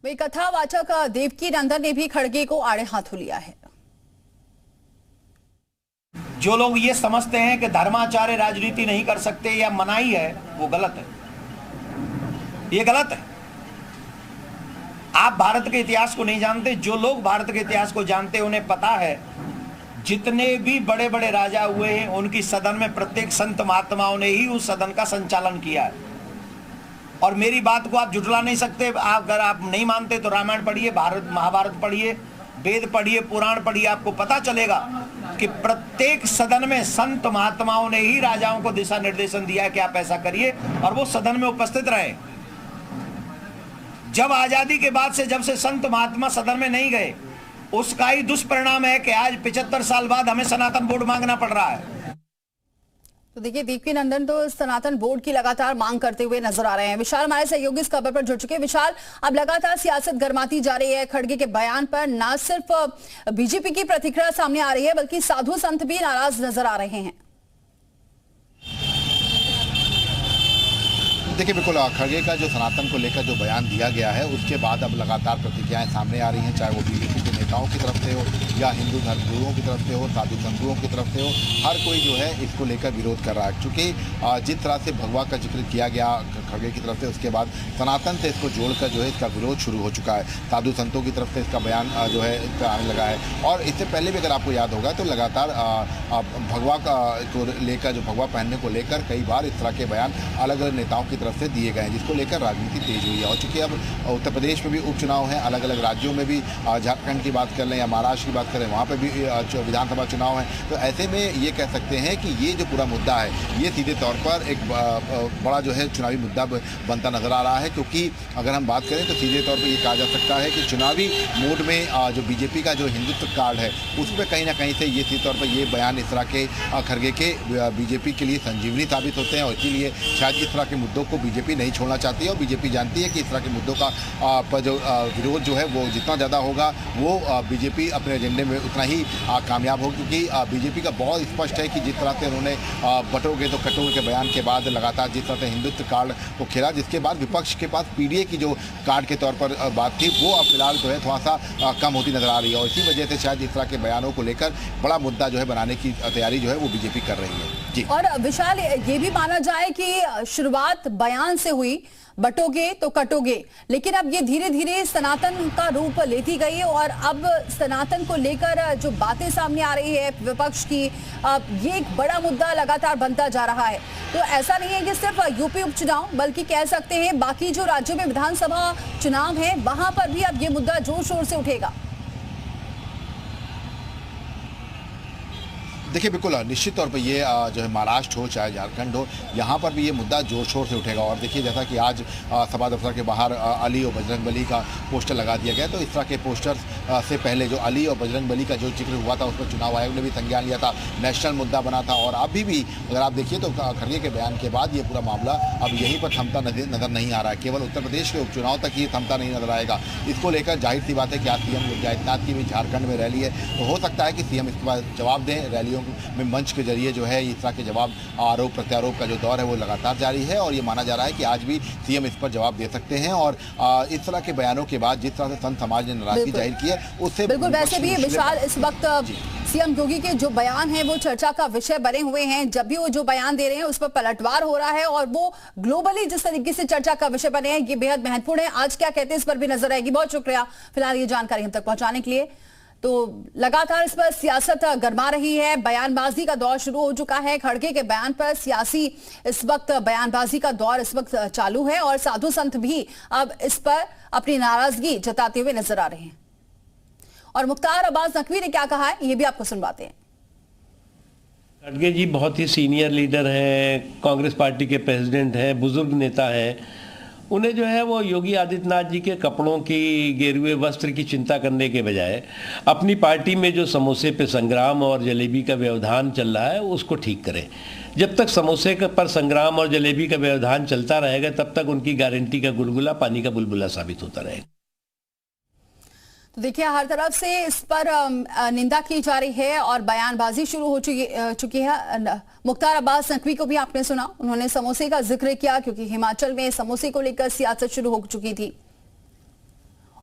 वही कथावाचक देवकी नंदन ने भी खड़गे को आड़े हाथों लिया है। जो लोग ये समझते हैं कि धर्माचार्य राजनीति नहीं कर सकते या मनाही है, वो गलत है। ये गलत है। आप भारत के इतिहास को नहीं जानते। जो लोग भारत के इतिहास को जानते हैं उन्हें पता है जितने भी बड़े बड़े राजा हुए हैं उनकी सदन में प्रत्येक संत महात्माओं ने ही उस सदन का संचालन किया है। और मेरी बात को आप झुठला नहीं सकते। अगर आप नहीं मानते तो रामायण पढ़िए, भारत महाभारत पढ़िए, वेद पढ़िए, पुराण पढ़िए, आपको पता चलेगा कि प्रत्येक सदन में संत महात्माओं ने ही राजाओं को दिशा निर्देशन दिया है कि आप ऐसा करिए, और वो सदन में उपस्थित रहे। जब आजादी के बाद से जब से संत महात्मा सदन में नहीं गए, उसका ही दुष्परिणाम है कि आज 75 साल बाद हमें सनातन बोर्ड मांगना पड़ रहा है। तो देखिए, देवकी नंदन तो सनातन बोर्ड की लगातार मांग करते हुए नजर आ रहे हैं। विशाल हमारे सहयोगी इस खबर पर जुड़ चुके हैं। विशाल, अब लगातार सियासत गर्माती जा रही है। खड़गे के बयान पर न सिर्फ बीजेपी की प्रतिक्रिया सामने आ रही है बल्कि साधु संत भी नाराज नजर आ रहे हैं। देखिए, बिल्कुल खड़गे का जो सनातन को लेकर जो बयान दिया गया है उसके बाद अब लगातार प्रतिक्रियाएं सामने आ रही हैं, चाहे वो बीजेपी के नेताओं की तरफ से हो या हिंदू धर्मगुरुओं की तरफ से हो, साधु संतों की तरफ से हो। हर कोई जो है इसको लेकर विरोध कर रहा है, क्योंकि जिस तरह से भगवा का जिक्र किया गया खड़गे की तरफ से, उसके बाद सनातन से इसको जोड़कर जो है इसका विरोध शुरू हो चुका है। साधु संतों की तरफ से इसका बयान जो है आने लगा है। और इससे पहले भी अगर आपको याद होगा तो लगातार भगवा को लेकर, जो भगवा पहनने को लेकर कई बार इस तरह के बयान अलग अलग नेताओं की तरफ से दिए गए हैं, जिसको लेकर राजनीति तेज हुई है। और चूंकि अब उत्तर प्रदेश में भी उपचुनाव है, अलग अलग राज्यों में भी, झारखंड की बात कर लें या महाराष्ट्र की बात करें, वहाँ पर भी विधानसभा चुनाव है। तो ऐसे में ये कह सकते हैं कि ये जो पूरा मुद्दा है ये सीधे तौर पर एक बड़ा जो है चुनावी मुद्दा बनता नजर आ रहा है। क्योंकि अगर हम बात करें तो सीधे तौर पर ये कहा जा सकता है कि चुनावी मोड में जो बीजेपी का जो हिंदुत्व कार्ड है उस पर कहीं ना कहीं से ये सीधे तौर पर ये बयान इस तरह के खड़गे के बीजेपी के लिए संजीवनी साबित होते हैं। और इसीलिए शायद इस तरह के मुद्दों को बीजेपी नहीं छोड़ना चाहती है। और बीजेपी जानती है कि इस तरह के मुद्दों का पर जो विरोध जो है वो जितना ज़्यादा होगा वो बीजेपी अपने एजेंडे में उतना ही कामयाब होगी। क्योंकि बीजेपी का बहुत स्पष्ट है कि जिस तरह से उन्होंने बटोगे तो कटोगे के बयान के बाद लगातार जिस तरह से हिंदुत्व कार्ड को खेला, जिसके बाद विपक्ष के पास पीडीए की जो कार्ड के तौर पर बात थी वो अब फिलहाल जो है थोड़ा सा कम होती नजर आ रही है। और इसी वजह से शायद इस तरह के बयानों को लेकर बड़ा मुद्दा जो है बनाने की तैयारी जो है वो बीजेपी कर रही है। जी, और विशाल, ये भी माना जाए कि शुरुआत बयान से हुई, बटोगे तो कटोगे, लेकिन अब ये धीरे धीरे सनातन का रूप लेती गई और अब सनातन को लेकर जो बातें सामने आ रही है विपक्ष की, ये एक बड़ा मुद्दा लगातार बनता जा रहा है। तो ऐसा नहीं है कि सिर्फ यूपी उपचुनाव, बल्कि कह सकते हैं बाकी जो राज्यों में विधानसभा चुनाव है वहां पर भी अब ये मुद्दा जोर शोर से उठेगा। देखिए, बिल्कुल निश्चित तौर पर ये जो है महाराष्ट्र हो चाहे झारखंड हो, यहाँ पर भी ये मुद्दा जोर शोर से उठेगा। और देखिए, जैसा कि आज सभा दफ्तर के बाहर अली और बजरंगबली का पोस्टर लगा दिया गया, तो इस तरह के पोस्टर से पहले जो अली और बजरंगबली का जो जिक्र हुआ था उस पर चुनाव आयोग ने भी संज्ञान लिया था, नेशनल मुद्दा बना था। और अभी भी अगर आप देखिए तो खड़गे के बयान के बाद ये पूरा मामला अब यहीं पर थमता नजर नहीं आ रहा है। केवल उत्तर प्रदेश के उपचुनाव तक ये थमता नहीं नजर आएगा। इसको लेकर जाहिर सी बात है कि आज सीएम योगी आदित्यनाथ की भी झारखंड में रैली है, तो हो सकता है कि सीएम इसके बाद जवाब दें। रैलियों में मंच के जरिए जो है इस तरह के जवाब, आरोप प्रत्यारोप का जो दौर है वो लगातार जारी है। और ये माना जा रहा है कि आज भी सीएम इस पर जवाब दे सकते हैं। और इस तरह के बयानों के बाद जिस तरह से संत समाज ने नाराजगी जाहिर की है उससे बिल्कुल, वैसे भी विशाल इस वक्त सीएम योगी के जो बयान हैं वो चर्चा का विषय बने हुए हैं। जब भी वो जो बयान दे रहे हैं उस पर पलटवार हो रहा है और वो ग्लोबली जिस तरीके से चर्चा का विषय बने हैं ये बेहद महत्वपूर्ण है। आज क्या कहते हैं इस पर भी नजर आएगी। बहुत शुक्रिया फिलहाल ये जानकारी हम तक पहुंचाने के लिए। तो लगातार इस पर सियासत गरमा रही है, बयानबाजी का दौर शुरू हो चुका है। खड़गे के बयान पर सियासी इस वक्त बयानबाजी का दौर इस वक्त चालू है और साधु संत भी अब इस पर अपनी नाराजगी जताते हुए नजर आ रहे हैं। और मुख्तार अब्बास नकवी ने क्या कहा है ये भी आपको सुनवाते हैं। खड़गे जी बहुत ही सीनियर लीडर हैं, कांग्रेस पार्टी के प्रेसिडेंट हैं, बुजुर्ग नेता हैं। उन्हें जो है वो योगी आदित्यनाथ जी के कपड़ों की, गेरुए वस्त्र की चिंता करने के बजाय अपनी पार्टी में जो समोसे पे संग्राम और जलेबी का व्यवधान चल रहा है उसको ठीक करें। जब तक समोसे पर संग्राम और जलेबी का व्यवधान चलता रहेगा तब तक उनकी गारंटी का गुलगुला पानी का बुलबुला साबित होता रहेगा। तो देखिए, हर तरफ से इस पर निंदा की जा रही है और बयानबाजी शुरू हो चुकी है। मुख्तार अब्बास नकवी को भी आपने सुना, उन्होंने समोसे का जिक्र किया क्योंकि हिमाचल में समोसे को लेकर सियासत शुरू हो चुकी थी।